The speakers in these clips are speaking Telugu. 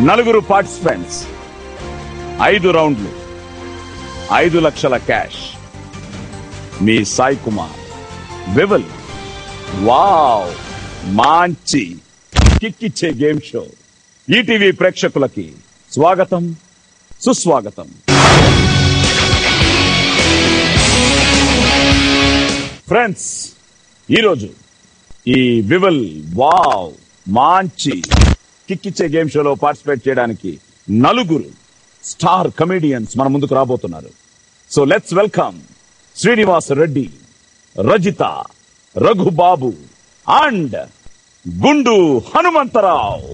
నలుగురు పార్టిసిపెంట్స్, 5 రౌండ్లు, 5 లక్షల క్యాష్. మీ సాయి కుమార్, వివల్. వావ్, మంచి కిక్కిచ్చే గేమ్ షో. ఈటీవీ ప్రేక్షకులకి స్వాగతం, సుస్వాగతం. ఫ్రెండ్స్, ఈరోజు ఈ వివల్ వావ్ మంచి కిక్కిచ్చే గేమ్ షోలో పార్టిసిపేట్ చేయడానికి 4 స్టార్ కమెడియన్స్ మన ముందుకు రాబోతున్నారు. So let's welcome Srinivas Reddy, Rajitha, Raghu Babu and Gundu Hanumantha Rao.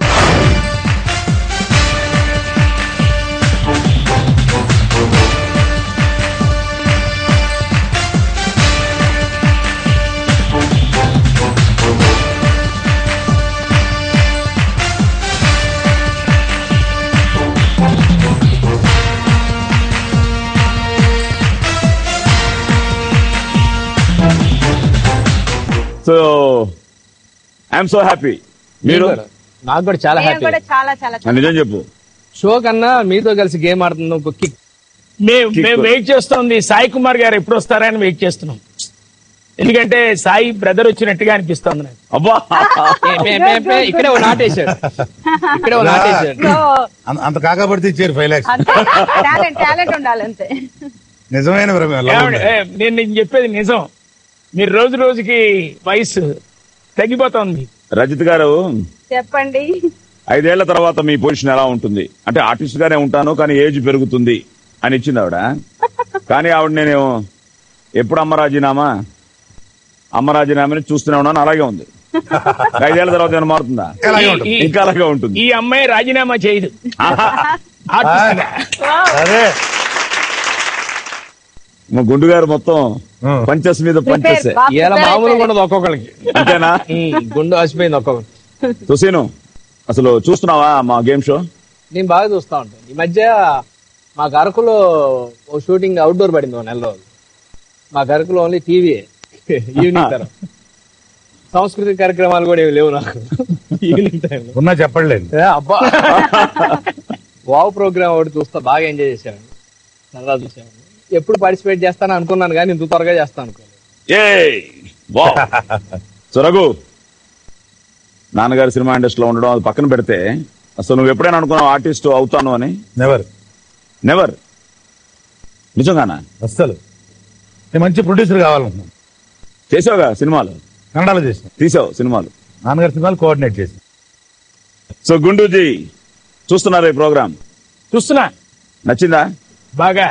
So I'm so happy. మీరు? నాకు కూడా చాలా హ్యాపీ. నిజం చెప్పు, షో కన్నా మీతో కలిసి గేమ్ ఆడుతున్నాం. ఒక కిక్. మేము వెయిట్ చేస్తోంది సాయి కుమార్ గారు ఎప్పుడు వస్తారని వెయిట్ చేస్తున్నాం. ఎందుకంటే సాయి బ్రదర్ వచ్చినట్టుగా అనిపిస్తుంది నాకు. అబ్బా, ఇక్కడే ఓ నాటేశాడు, ఇక్కడే ఓ నాటేశాడు. అంత కాకపడితే ఇచ్చారు 5 lakhs. టాలెంట్ ఉండాలి అంతే. నిజమైన నేను చెప్పేది నిజం. మీరు రోజు రోజుకి వయసు తగ్గిపోతుంది. రజిత్ గారు చెప్పండి. 5 ఏళ్ల తర్వాత మీ పొజిషన్ ఎలా ఉంటుంది? అంటే ఆర్టిస్ట్ గానే ఉంటాను కానీ ఏజ్ పెరుగుతుంది అని ఇచ్చింది ఆవిడ. కానీ ఆవిడ నేను ఎప్పుడు అమ్మ రాజీనామాని చూస్తూనే ఉన్నాను, అలాగే ఉంది. 5 ఏళ్ల తర్వాత ఏమైనా మారుతుందా? ఇంకా అలాగే ఉంటుంది. ఈ అమ్మాయి రాజీనామా చేయదు. మా గుండు గారు మొత్తం పంచెస్ మీద పంచెస్. ఇలా మామూలుగా ఉండదు ఒక్కొక్కరికి. అంతేనా? గుండు వచ్చిపోయింది ఒక్కొక్కరికి. సుసీను, అసలు చూస్తున్నావా మా గేమ్ షో? నేను బాగా చూస్తా ఉంటాను. ఈ మధ్య మాకు అరకులో ఓ షూటింగ్ అవుట్డోర్ పడింది 1 నెల రోజులు. మాకు అరకులో ఓన్లీ టీవీ ఈవినింగ్ తరం. సాంస్కృతిక కార్యక్రమాలు కూడా ఏమి లేవు నాకు ఈవినింగ్ టైం. ఉన్నా చెప్పలేదు. అబ్బా, వావ్ ప్రోగ్రామ్ ఒకటి చూస్తా, బాగా ఎంజాయ్ చేశాను, సరదా చూసాను. ఎప్పుడు పార్టిసిపేట్ చేస్తాను అనుకున్నాను కానీ ఇంత త్వరగా చేస్తాను అనుకోలేదు. సో రఘు, నాన్నగారు సినిమా ఇండస్ట్రీలో ఉండడం అది పక్కన పెడితే, అసలు నువ్వు ఎప్పుడైనా అనుకున్నావు ఆర్టిస్ట్ అవుతాను అని? నెవర్. నిజంగానా? అస్సలు. నేను మంచి ప్రొడ్యూసర్ కావాలనుకున్నాను. చేసావుగా సినిమాలు? కన్నడలో చేసిన. తీసావు సినిమాలు? నాన్నగారి సినిమాలు కోఆర్డినేట్ చేసి. సో గుండూజీ, చూస్తున్నారా ఈ ప్రోగ్రామ్? చూస్తున్నా. నచ్చిందా? బాగా.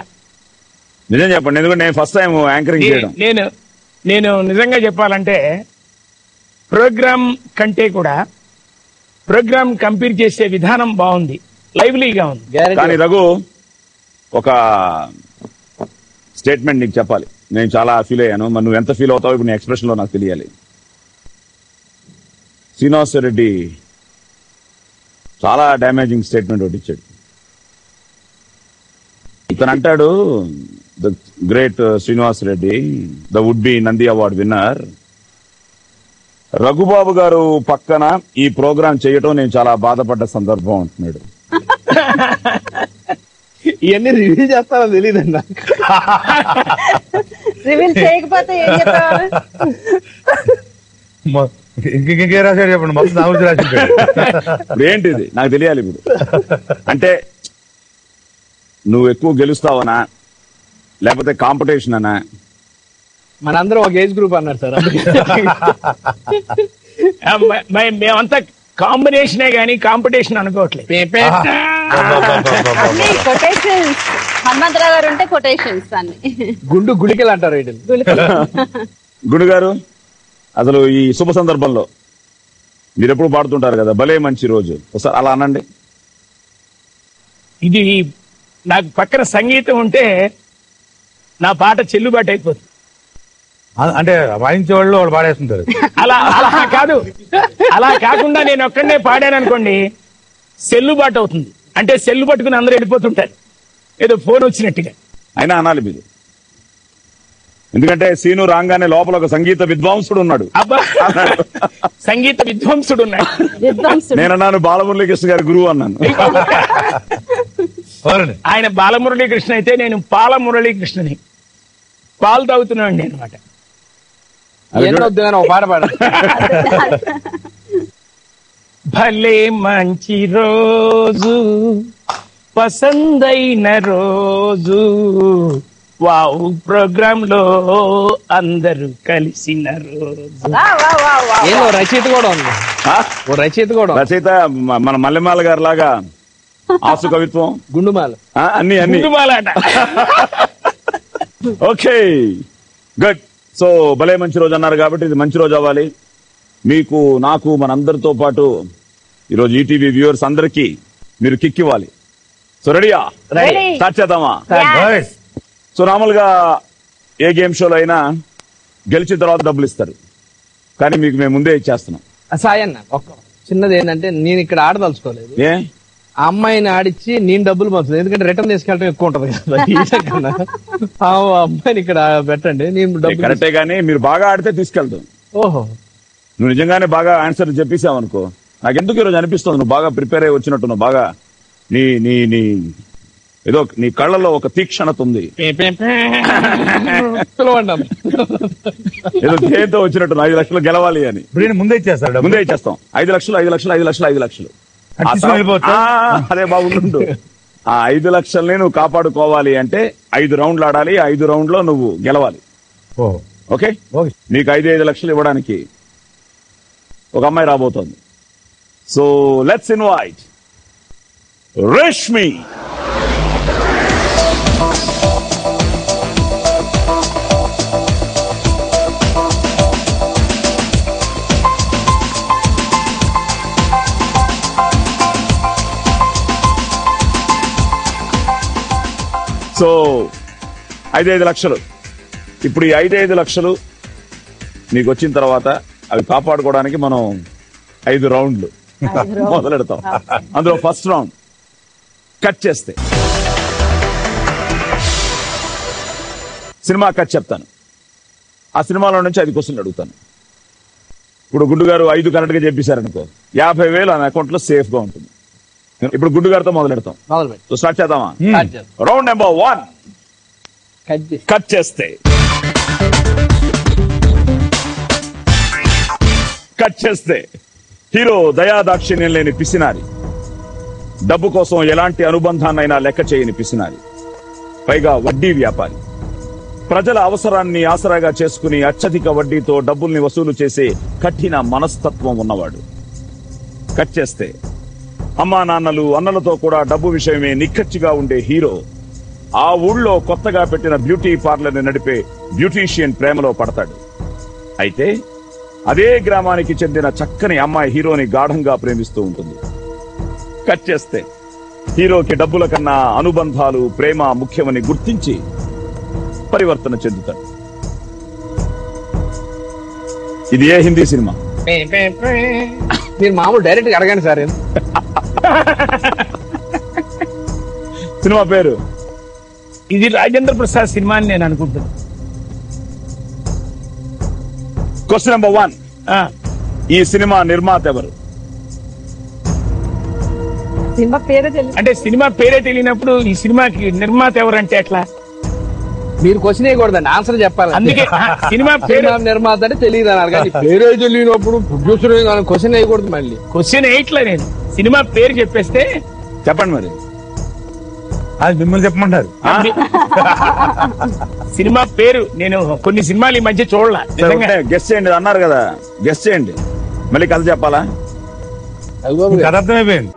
నిజం చెప్పండి, ఎందుకంటే నేను ఫస్ట్ టైం యాంకరింగ్ చేయడం. నేను నిజంగా చెప్పాలంటే ప్రోగ్రామ్ కంటే కూడా ప్రోగ్రామ్ కంపేర్ చేసే విధానం బాగుంది, లైవ్లీగా ఉంది. కానీ రఘు, ఒక స్టేట్మెంట్ నీకు చెప్పాలి. నేను చాలా ఫీల్ అయ్యాను, మరి నువ్వు ఎంత ఫీల్ అవుతావు ఇప్పుడు నీ ఎక్స్ప్రెషన్ లో నాకు తెలియాలి. శ్రీనివాస్ రెడ్డి చాలా డ్యామేజింగ్ స్టేట్మెంట్ ఒకటి ఇచ్చాడు. ఇతను అంటాడు, the great Srinivas Reddy, the would be Nandi award winner, Raghubabu garu పక్కన ఈ ప్రోగ్రాం చేయటం నేను చాలా బాధపడ్డ సందర్భం అంటున్నాడు. ఇవన్నీ రివీల్ చేస్తారో తెలియదండి నాకు. రివీల్ చేయకపోతే ఏం చెప్పారు? ఇంకే రాశాడు చెప్పండి, మొత్తం నా గురించి రాసి. ఇప్పుడు ఏంటిది నాకు తెలియాలి. ఇప్పుడు అంటే నువ్వు ఎక్కువ గెలుస్తావనా లేకపోతే కాంపిటీషన్ అనా? మనందరం ఒక ఏజ్ గ్రూప్ అన్నారు సార్. మేమంతా కాంబినేషనే గానీ కాంపిటీషన్ అనుకోవట్లేదు. హనుమంతరావు గారు ఉంటే కొటేషన్స్ అన్ని. గుండు గుళికలు అంటారు వీటిని. గుండు గారు, అసలు ఈ శుభ సందర్భంలో మీరు ఎప్పుడు పాడుతుంటారు కదా, భలే మంచి రోజు, ఒకసారి అలా అనండి. ఇది నాకు పక్కన సంగీతం ఉంటే నా పాట చెల్లుబాటు అయిపోతుంది. అంటే వాయించే వాళ్ళు పాడేస్తుంటారు. అలా కాదు, అలా కాకుండా నేను ఒక్కడనే పాడాను అనుకోండి, చెల్లుబాటు అవుతుంది. అంటే సెల్లు పట్టుకుని అందరూ వెళ్ళిపోతుంటారు, ఏదో ఫోన్ వచ్చినట్టుగా. అయినా అనాలి మీరు. ఎందుకంటే సీను రాగానే లోపల ఒక సంగీత విద్వాంసుడు ఉన్నాడు. అబ్బా, సంగీత విద్వాంసుడు ఉన్నాడు. విద్వాంసుడు. నేనన్నాను బాలమురళీకృష్ణ గారి గురువు అన్నాను. అవునండి. ఆయన బాలమురళీకృష్ణ అయితే నేను పాలమురళీకృష్ణని. పాలు తాగుతున్నాండి అనమాట. ఏంటొద్దు ఒక పాట పాడ. భలే మంచి రోజు, పసందైన రోజు, వావ్ ప్రోగ్రామ్ లో అందరూ కలిసిన రోజు. వా, వా, వా, వా. ఏదో రచయిత కూడా ఉంది. ఆ? ఓ రచయిత కూడా ఉంది. రచయిత మన మల్లెమాల గారి లాగా ఆసు కవిత్వం గుండుమాల. అన్ని గుండుమాలాట. Okay, good. సో భలే మంచి రోజు అన్నారు కాబట్టి ఇది మంచి రోజు అవ్వాలి మీకు, నాకు, మనందరితో పాటు ఈరోజు ఈటీవీ వ్యూవర్స్ అందరికీ మీరు కిక్ ఇవ్వాలి. సో రెడీయా? Ready. స్టార్ట్ చేద్దామా? Right. సో మామూలుగా ఏ గేమ్ షోలో అయినా గెలిచిన తర్వాత డబ్బులు ఇస్తారు, కానీ మీకు మేము ముందే ఇచ్చేస్తున్నాం. సాయన్న ఒక్క చిన్నది ఏంటంటే, నేను ఇక్కడ ఆడదలుచుకోలేదు. ఏ ఆ అమ్మాయిని ఆడిచ్చి నేను డబ్బులు పంచుతుంది, ఎందుకంటే రిటర్న్ తీసుకెళ్ళడం ఎక్కువ ఉంటది కదా ఈజీగా. ఆ అమ్మాయిని ఇక్కడ పెట్టండి, నేను డబ్బులు. కరెక్టే, కానీ మీరు బాగా ఆడితే తీసుకెళ్తాం. ఓహో, నువ్వు నిజంగానే బాగా ఆన్సర్ చెప్పేసావు అనుకో, నాకు ఎందుకు ఈరోజు అనిపిస్తుంది నువ్వు బాగా ప్రిపేర్ అయ్యి వచ్చినట్టు, నువ్వు బాగా నీ నీ నీ ఏదో నీ కళ్ళలో ఒక తీక్షణత ఉంది, పిలవండి. ఏదో ధ్యేయంతో వచ్చినట్టు 5 లక్షలు గెలవాలి అని. ఇప్పుడు ఈయన ముందే ఇచ్చేస్తాడు డబ్బు. ముందే ఇచ్చేస్తాం 5 లక్షలు 5 లక్షలు 5 లక్షలు 5 లక్షలు. అది తీసుకొని వెళ్ళిపోవచ్చా? అదే బాగుండు. ఆ 5 లక్షల్ని నువ్వు కాపాడుకోవాలి అంటే 5 రౌండ్లు ఆడాలి, 5 రౌండ్ లో నువ్వు గెలవాలి. Oh, okay, okay. నీకు 5 లక్షలు ఇవ్వడానికి ఒక అమ్మాయి రాబోతోంది. So let's invite Reshmi. So 5 లక్షలు. ఇప్పుడు ఈ 5 లక్షలు నీకు వచ్చిన తర్వాత అవి కాపాడుకోవడానికి మనం 5 రౌండ్లు మొదలెడతాం. అందులో ఫస్ట్ రౌండ్ కట్ చేస్తే సినిమా కట్ చెప్తాను, ఆ సినిమాలో నుంచి 5 క్వశ్చన్లు అడుగుతాను. ఇప్పుడు గుడ్డు గారు 5 కరెక్ట్ గా చెప్పేశారనుకో, 50,000 ఆమె అకౌంట్ లో సేఫ్ గా ఉంటుంది. ఇప్పుడు గుడ్డు గారితో మొదలెడతాం. మొదలు పెట్టి సో స్టార్ట్ చేద్దామా? స్టార్ట్ చేద్దాం. రౌండ్ నెంబర్ 1 కట్ చేసి కట్ చేస్తే హీరో దయాదాక్షిణ్యం లేని పిసినారి, డబ్బు కోసం ఎలాంటి అనుబంధాన్నైనా లెక్క చేయని పిసినారి, పైగా వడ్డీ వ్యాపారి, ప్రజల అవసరాన్ని ఆసరాగా చేసుకుని అత్యధిక వడ్డీతో డబ్బుల్ని వసూలు చేసే కఠిన మనస్తత్వం ఉన్నవాడు. కట్ చేస్తే అమ్మా నాన్నలు అన్నలతో కూడా డబ్బు విషయమే నిక్కచ్చిగా ఉండే హీరో ఆ ఊళ్ళో కొత్తగా పెట్టిన బ్యూటీ పార్లర్ ని నడిపే బ్యూటీషియన్ ప్రేమలో పడతాడు. అయితే అదే గ్రామానికి చెందిన చక్కని అమ్మాయి హీరోని గాఢంగా ప్రేమిస్తూ ఉంటుంది. కట్ చేస్తే హీరోకి డబ్బుల కన్నా అనుబంధాలు, ప్రేమ ముఖ్యమని గుర్తించి పరివర్తన చెందుతాడు. ఇది ఏ హిందీ సినిమా? మీరు మామూలు డైరెక్ట్ గా అడగండి సార్. సినిమా పేరు? ఇది రాజేంద్ర ప్రసాద్ సినిమా అని నేను అనుకుంటున్నాను. క్వశ్చన్ నెంబర్ 1, ఈ సినిమా నిర్మాత ఎవరు? సినిమా పేరు తెలియదు. అంటే సినిమా పేరే తెలియనప్పుడు ఈ సినిమాకి నిర్మాత ఎవరంటే ఎట్లా? మీరు క్వశ్చన్ వేయకూడదండి, ఆన్సర్ చెప్పాలి. అందుకే సినిమా పేరు సినిమా నిర్మాత అంటే తెలియదు అన్నారు, కానీ పేరే తెలియనప్పుడు ప్రొడ్యూసర్ క్వశ్చన్ వేయకూడదు. మళ్ళీ క్వశ్చన్ ఎయిట్లా నేను సినిమా పేరు చెప్పేస్తే చెప్పండి మరి. అది మిమ్మల్ని చెప్పమంటారు. సినిమా పేరు నేను కొన్ని సినిమాలు ఈ మధ్య చూడలా. గెస్ట్ చేయండి అన్నారు కదా, గెస్ట్ చేయండి. మళ్ళీ కథ చెప్పాలా? కథ అర్థమైపోయింది.